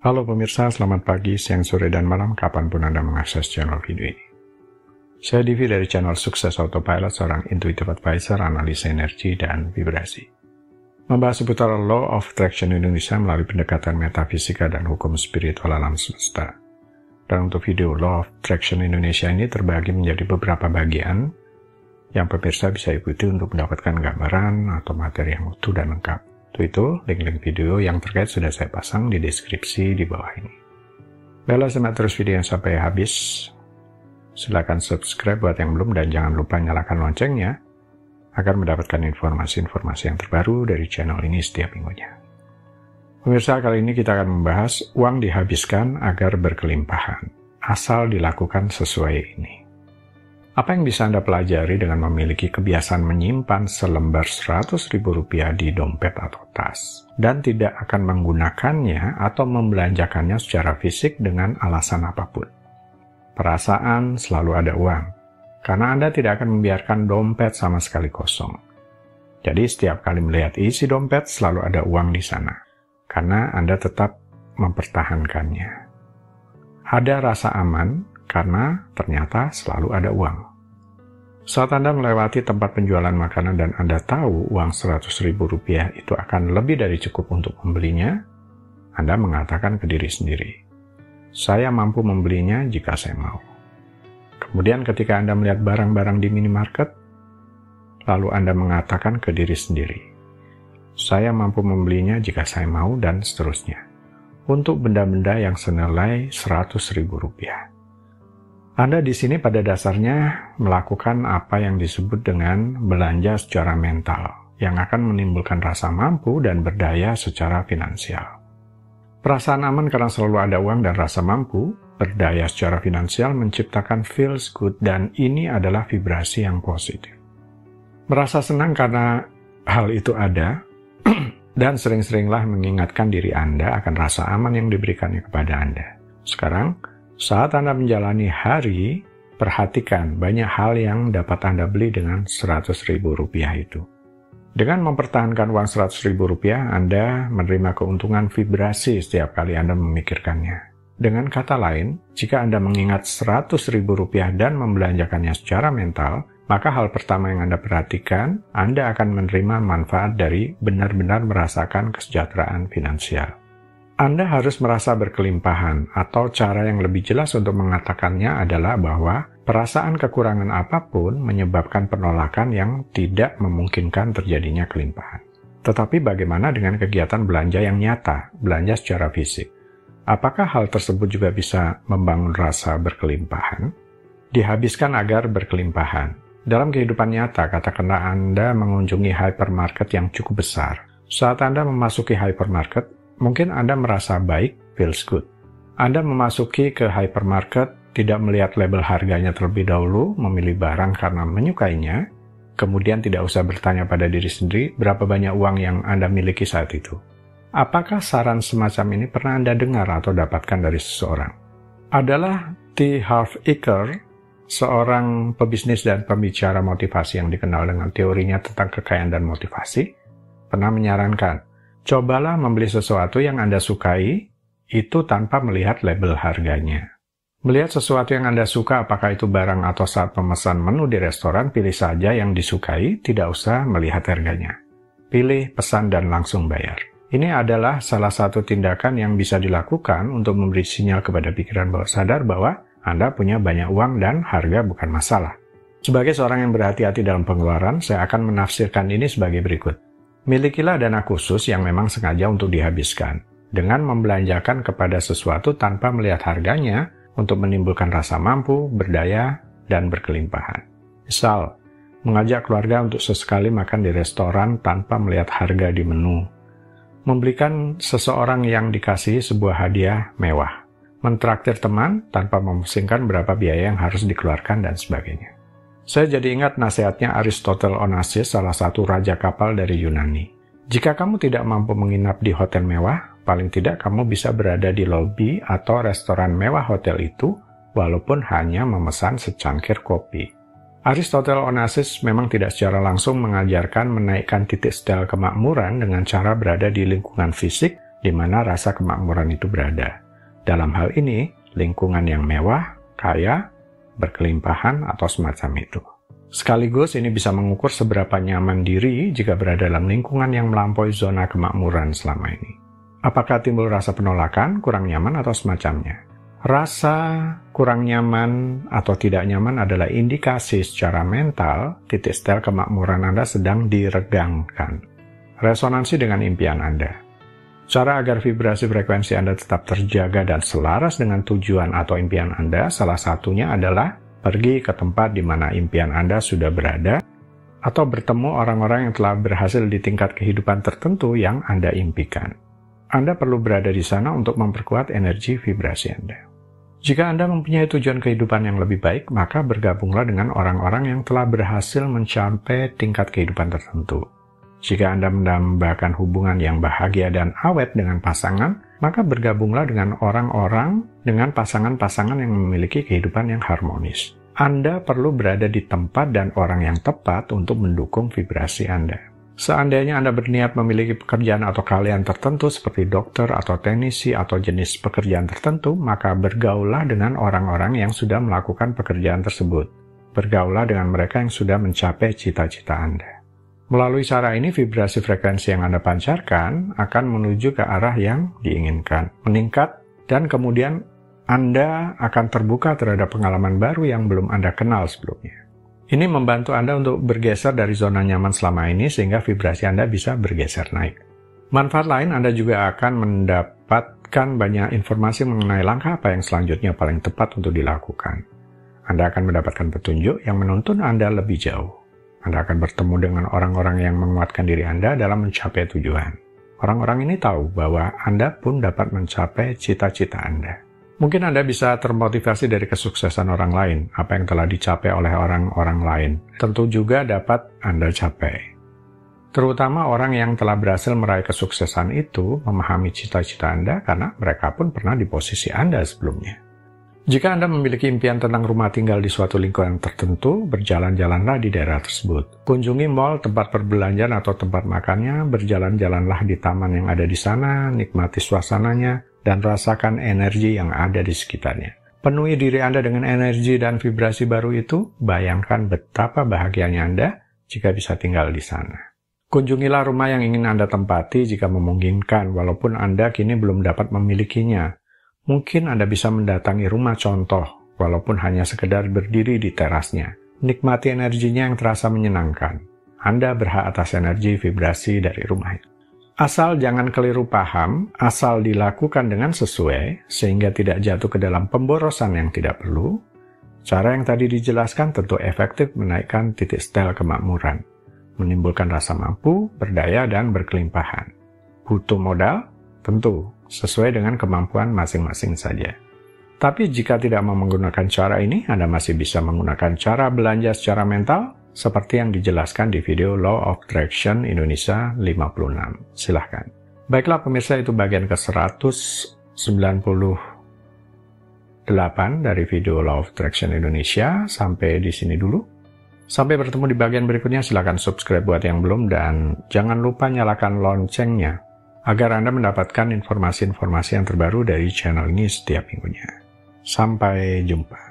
Halo pemirsa, selamat pagi, siang, sore, dan malam kapanpun Anda mengakses channel video ini. Saya Divi dari channel Sukses Autopilot, seorang intuitive advisor, analisa energi, dan vibrasi. Membahas seputar Law of Attraction Indonesia melalui pendekatan metafisika dan hukum spiritual alam semesta. Dan untuk video Law of Attraction Indonesia ini terbagi menjadi beberapa bagian yang pemirsa bisa ikuti untuk mendapatkan gambaran atau materi yang utuh dan lengkap. Untuk itu, link-link video yang terkait sudah saya pasang di deskripsi di bawah ini. Baiklah, simak terus video yang sampai habis. Silakan subscribe buat yang belum dan jangan lupa nyalakan loncengnya agar mendapatkan informasi-informasi yang terbaru dari channel ini setiap minggunya. Pemirsa, kali ini kita akan membahas uang dihabiskan agar berkelimpahan, asal dilakukan sesuai ini. Apa yang bisa Anda pelajari dengan memiliki kebiasaan menyimpan selembar Rp100.000 di dompet atau tas, dan tidak akan menggunakannya atau membelanjakannya secara fisik dengan alasan apapun? Perasaan selalu ada uang, karena Anda tidak akan membiarkan dompet sama sekali kosong. Jadi setiap kali melihat isi dompet selalu ada uang di sana, karena Anda tetap mempertahankannya. Ada rasa aman, karena ternyata selalu ada uang. Saat Anda melewati tempat penjualan makanan dan Anda tahu uang Rp100.000 itu akan lebih dari cukup untuk membelinya, Anda mengatakan ke diri sendiri, saya mampu membelinya jika saya mau. Kemudian ketika Anda melihat barang-barang di minimarket, lalu Anda mengatakan ke diri sendiri, saya mampu membelinya jika saya mau, dan seterusnya. Untuk benda-benda yang senilai Rp100.000. Anda di sini pada dasarnya melakukan apa yang disebut dengan belanja secara mental, yang akan menimbulkan rasa mampu dan berdaya secara finansial. Perasaan aman karena selalu ada uang dan rasa mampu, berdaya secara finansial menciptakan feels good, dan ini adalah vibrasi yang positif. Merasa senang karena hal itu ada, dan sering-seringlah mengingatkan diri Anda akan rasa aman yang diberikannya kepada Anda. Sekarang, saat Anda menjalani hari, perhatikan banyak hal yang dapat Anda beli dengan Rp100.000 itu. Dengan mempertahankan uang Rp100.000, Anda menerima keuntungan vibrasi setiap kali Anda memikirkannya. Dengan kata lain, jika Anda mengingat Rp100.000 dan membelanjakannya secara mental, maka hal pertama yang Anda perhatikan, Anda akan menerima manfaat dari benar-benar merasakan kesejahteraan finansial. Anda harus merasa berkelimpahan, atau cara yang lebih jelas untuk mengatakannya adalah bahwa perasaan kekurangan apapun menyebabkan penolakan yang tidak memungkinkan terjadinya kelimpahan. Tetapi bagaimana dengan kegiatan belanja yang nyata, belanja secara fisik? Apakah hal tersebut juga bisa membangun rasa berkelimpahan? Dihabiskan agar berkelimpahan. Dalam kehidupan nyata, katakanlah Anda mengunjungi hypermarket yang cukup besar. Saat Anda memasuki hypermarket, mungkin Anda merasa baik, feels good. Anda memasuki ke hypermarket, tidak melihat label harganya terlebih dahulu, memilih barang karena menyukainya, kemudian tidak usah bertanya pada diri sendiri berapa banyak uang yang Anda miliki saat itu. Apakah saran semacam ini pernah Anda dengar atau dapatkan dari seseorang? Adalah T. Harv Eker, seorang pebisnis dan pembicara motivasi yang dikenal dengan teorinya tentang kekayaan dan motivasi, pernah menyarankan, cobalah membeli sesuatu yang Anda sukai, itu tanpa melihat label harganya. Melihat sesuatu yang Anda suka, apakah itu barang atau saat memesan menu di restoran, pilih saja yang disukai, tidak usah melihat harganya. Pilih, pesan, dan langsung bayar. Ini adalah salah satu tindakan yang bisa dilakukan untuk memberi sinyal kepada pikiran bawah sadar bahwa Anda punya banyak uang dan harga bukan masalah. Sebagai seorang yang berhati-hati dalam pengeluaran, saya akan menafsirkan ini sebagai berikut. Milikilah dana khusus yang memang sengaja untuk dihabiskan, dengan membelanjakan kepada sesuatu tanpa melihat harganya untuk menimbulkan rasa mampu, berdaya, dan berkelimpahan. Misal, mengajak keluarga untuk sesekali makan di restoran tanpa melihat harga di menu, memberikan seseorang yang dikasihi sebuah hadiah mewah, mentraktir teman tanpa memusingkan berapa biaya yang harus dikeluarkan, dan sebagainya. Saya jadi ingat nasihatnya Aristotle Onassis, salah satu raja kapal dari Yunani. Jika kamu tidak mampu menginap di hotel mewah, paling tidak kamu bisa berada di lobi atau restoran mewah hotel itu, walaupun hanya memesan secangkir kopi. Aristotle Onassis memang tidak secara langsung mengajarkan menaikkan titik setel kemakmuran dengan cara berada di lingkungan fisik di mana rasa kemakmuran itu berada. Dalam hal ini, lingkungan yang mewah, kaya, berkelimpahan, atau semacam itu. Sekaligus ini bisa mengukur seberapa nyaman diri jika berada dalam lingkungan yang melampaui zona kemakmuran selama ini. Apakah timbul rasa penolakan, kurang nyaman, atau semacamnya? Rasa kurang nyaman atau tidak nyaman adalah indikasi secara mental titik setel kemakmuran Anda sedang diregangkan. Resonansi dengan impian Anda. Cara agar vibrasi frekuensi Anda tetap terjaga dan selaras dengan tujuan atau impian Anda, salah satunya adalah pergi ke tempat di mana impian Anda sudah berada, atau bertemu orang-orang yang telah berhasil di tingkat kehidupan tertentu yang Anda impikan. Anda perlu berada di sana untuk memperkuat energi vibrasi Anda. Jika Anda mempunyai tujuan kehidupan yang lebih baik, maka bergabunglah dengan orang-orang yang telah berhasil mencapai tingkat kehidupan tertentu. Jika Anda mendambakan hubungan yang bahagia dan awet dengan pasangan, maka bergabunglah dengan orang-orang dengan pasangan-pasangan yang memiliki kehidupan yang harmonis. Anda perlu berada di tempat dan orang yang tepat untuk mendukung vibrasi Anda. Seandainya Anda berniat memiliki pekerjaan atau keahlian tertentu seperti dokter atau teknisi atau jenis pekerjaan tertentu, maka bergaullah dengan orang-orang yang sudah melakukan pekerjaan tersebut. Bergaullah dengan mereka yang sudah mencapai cita-cita Anda. Melalui cara ini, vibrasi frekuensi yang Anda pancarkan akan menuju ke arah yang diinginkan, meningkat, dan kemudian Anda akan terbuka terhadap pengalaman baru yang belum Anda kenal sebelumnya. Ini membantu Anda untuk bergeser dari zona nyaman selama ini sehingga vibrasi Anda bisa bergeser naik. Manfaat lain, Anda juga akan mendapatkan banyak informasi mengenai langkah apa yang selanjutnya paling tepat untuk dilakukan. Anda akan mendapatkan petunjuk yang menuntun Anda lebih jauh. Anda akan bertemu dengan orang-orang yang menguatkan diri Anda dalam mencapai tujuan. Orang-orang ini tahu bahwa Anda pun dapat mencapai cita-cita Anda. Mungkin Anda bisa termotivasi dari kesuksesan orang lain, apa yang telah dicapai oleh orang-orang lain. Tentu juga dapat Anda capai. Terutama orang yang telah berhasil meraih kesuksesan itu memahami cita-cita Anda karena mereka pun pernah di posisi Anda sebelumnya. Jika Anda memiliki impian tentang rumah tinggal di suatu lingkungan tertentu, berjalan-jalanlah di daerah tersebut. Kunjungi mal, tempat perbelanjaan atau tempat makannya, berjalan-jalanlah di taman yang ada di sana, nikmati suasananya, dan rasakan energi yang ada di sekitarnya. Penuhi diri Anda dengan energi dan vibrasi baru itu, bayangkan betapa bahagianya Anda jika bisa tinggal di sana. Kunjungilah rumah yang ingin Anda tempati jika memungkinkan, walaupun Anda kini belum dapat memilikinya. Mungkin Anda bisa mendatangi rumah contoh, walaupun hanya sekedar berdiri di terasnya. Nikmati energinya yang terasa menyenangkan. Anda berhak atas energi vibrasi dari rumah itu. Asal jangan keliru paham, asal dilakukan dengan sesuai, sehingga tidak jatuh ke dalam pemborosan yang tidak perlu. Cara yang tadi dijelaskan tentu efektif menaikkan titik setel kemakmuran, menimbulkan rasa mampu, berdaya, dan berkelimpahan. Butuh modal? Tentu, sesuai dengan kemampuan masing-masing saja. Tapi jika tidak mau menggunakan cara ini, Anda masih bisa menggunakan cara belanja secara mental, seperti yang dijelaskan di video Law of Attraction Indonesia 56. Silahkan. Baiklah pemirsa, itu bagian ke-198 dari video Law of Attraction Indonesia. Sampai di sini dulu. Sampai bertemu di bagian berikutnya, silahkan subscribe buat yang belum, dan jangan lupa nyalakan loncengnya, agar Anda mendapatkan informasi-informasi yang terbaru dari channel ini setiap minggunya. Sampai jumpa.